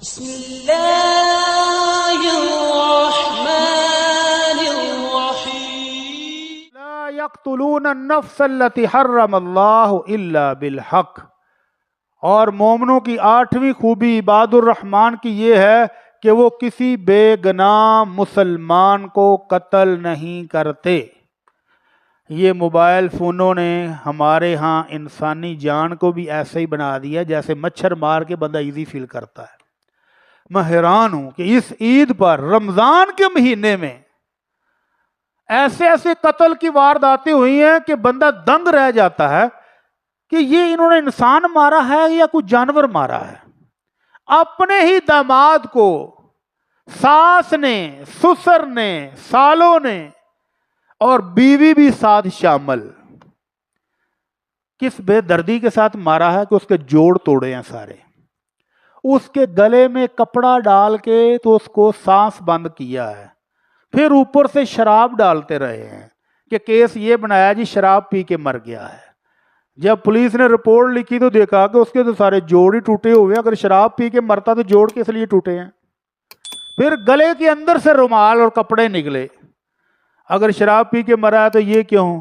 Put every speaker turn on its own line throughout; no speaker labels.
بسم اللہ الرحمن الرحیم
لا يقتلون النفس التي حرم اللہ الا بالحق۔ اور مومنوں کی 8ویں خوبی عباد الرحمن کی یہ ہے کہ وہ کسی بے گناہ مسلمان کو قتل نہیں کرتے۔ یہ موبائل فونوں نے ہمارے ہاں انسانی جان کو بھی ایسے ہی بنا دیا جیسے مچھر مار کے بندہ ایزی فیل کرتا ہے۔ میں حیران ہوں کہ اس عید پر رمضان کے مہینے میں ایسے ایسے قتل کی وارداتیں ہوئی ہیں کہ بندہ دنگ رہ جاتا ہے کہ یہ انہوں نے انسان مارا ہے یا کوئی جانور مارا ہے۔ اپنے ہی داماد کو ساس نے، سسر نے، سالوں نے اور بیوی بھی ساتھ شامل، کس بے دردی کے ساتھ مارا ہے کہ اس کے جوڑ توڑے ہیں سارے، اس کے گلے میں کپڑا ڈال کے تو اس کو سانس بند کیا ہے، پھر اوپر سے شراب ڈالتے رہے ہیں کہ کیس یہ بنایا جی شراب پی کے مر گیا ہے۔ جب پولیس نے رپورٹ لکھی تو دیکھا کہ اس کے تو سارے جوڑ ہی ٹوٹے ہوئے، اگر شراب پی کے مرتا تو جوڑ کس لیے ٹوٹے ہیں؟ پھر گلے کے اندر سے رومال اور کپڑے نکلے، اگر شراب پی کے مرا ہے تو یہ کیوں؟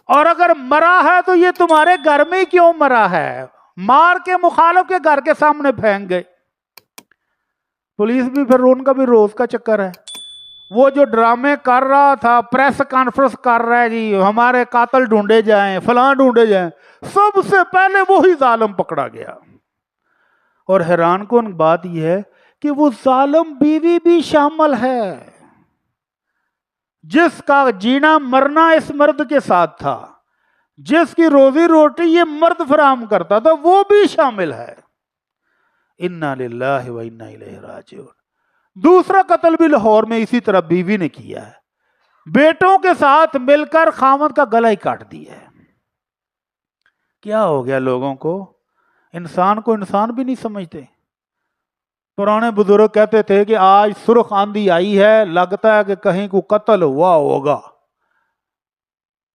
اور اگر مرا ہے تو یہ تمہارے گھر میں کیوں مرا ہے؟ مار کے مخالف کے گھر کے سامنے پھینک گئے۔ پولیس بھی پھر ان کا بھی روز کا چکر ہے۔ وہ جو ڈرامے کر رہا تھا، پریس کانفرنس کر رہا ہے جی ہمارے قاتل ڈھونڈے جائیں، فلاں ڈھونڈے جائیں، سب سے پہلے وہی ظالم پکڑا گیا۔ اور حیران کن بات یہ ہے کہ وہ ظالم بیوی بھی شامل ہے، جس کا جینا مرنا اس مرد کے ساتھ تھا، جس کی روزی روٹی یہ مرد فراہم کرتا تھا، وہ بھی شامل ہے۔ انا للہ و انا الیہ راجعون۔ دوسرا قتل بھی لاہور میں اسی طرح بیوی نے کیا ہے، بیٹوں کے ساتھ مل کر خاوند کا گلا ہی کاٹ دیا ہے۔ کیا ہو گیا لوگوں کو انسان بھی نہیں سمجھتے۔ پرانے بزرگ کہتے تھے کہ آج سرخ آندھی آئی ہے، لگتا ہے کہ کہیں کو قتل ہوا ہوگا۔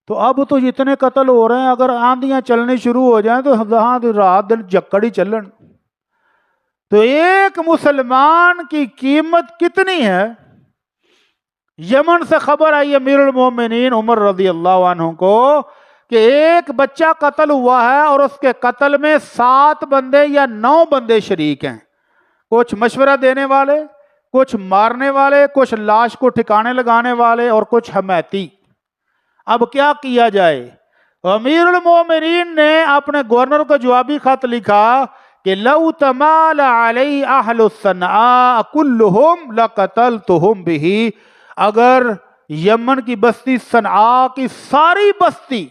تو اب تو جتنے قتل ہو رہے ہیں، اگر آندیاں چلنی شروع ہو جائیں تو جہاں رات دن جکڑی چلن۔ تو ایک مسلمان کی قیمت کتنی ہے؟ یمن سے خبر آئی امیر المومنین عمر رضی اللہ عنہ کو کہ ایک بچہ قتل ہوا ہے اور اس کے قتل میں 7 بندے یا 9 بندے شریک ہیں، کچھ مشورہ دینے والے، کچھ مارنے والے، کچھ لاش کو ٹھکانے لگانے والے اور کچھ حمیتی۔ اب کیا کیا جائے؟ امیر المومنین نے اپنے گورنر کو جوابی خط لکھا کہ لو تمال علی اہل الصنعاء کلہم لقتلتہم بہ۔ اگر یمن کی بستی صنعاء کی ساری بستی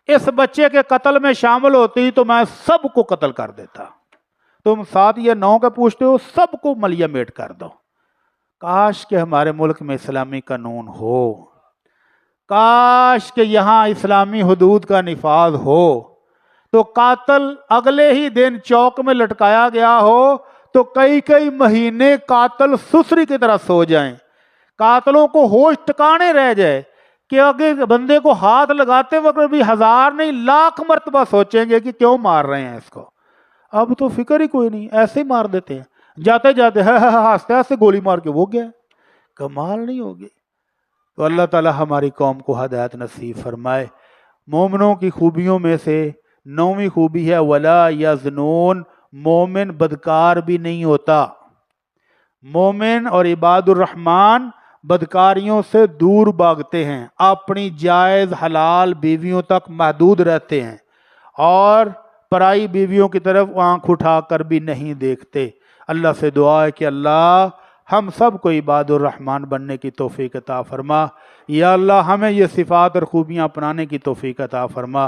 اس بچے کے قتل میں شامل ہوتی تو میں سب کو قتل کر دیتا۔ تم 7 یا 9 کا پوچھتے ہو، سب کو ملیہ میٹ کر دو۔ کاش کہ ہمارے ملک میں اسلامی قانون ہو، کاش کہ یہاں اسلامی حدود کا نفاذ ہو، تو قاتل اگلے ہی دن چوک میں لٹکایا گیا ہو تو کئی مہینے قاتل سسری کی طرح سو جائیں، قاتلوں کو ہوش ٹکانے رہ جائے کہ اگر بندے کو ہاتھ لگاتے وقت بھی 1000 نہیں لاکھ مرتبہ سوچیں گے کہ کیوں مار رہے ہیں اس کو۔ اب تو فکر ہی کوئی نہیں، ایسے ہی مار دیتے ہیں، جاتے جاتے ہنستے ہنستے گولی مار کے وہ گیا۔ کمال نہیں ہوگی؟ تو اللہ تعالی ہماری قوم کو ہدایت نصیب فرمائے۔ مومنوں کی خوبیوں میں سے 9ویں خوبی ہے ولا یزنون۔ مومن بدکار بھی نہیں ہوتا۔ مومن اور عباد الرحمن بدکاریوں سے دور بھاگتے ہیں، اپنی جائز حلال بیویوں تک محدود رہتے ہیں اور پرائی بیویوں کی طرف آنکھ اٹھا کر بھی نہیں دیکھتے۔ اللہ سے دعا ہے کہ اللہ ہم سب کو عباد الرحمن بننے کی توفیق عطا فرما۔ یا اللہ ہمیں یہ صفات اور خوبیاں اپنانے کی توفیق عطا فرما۔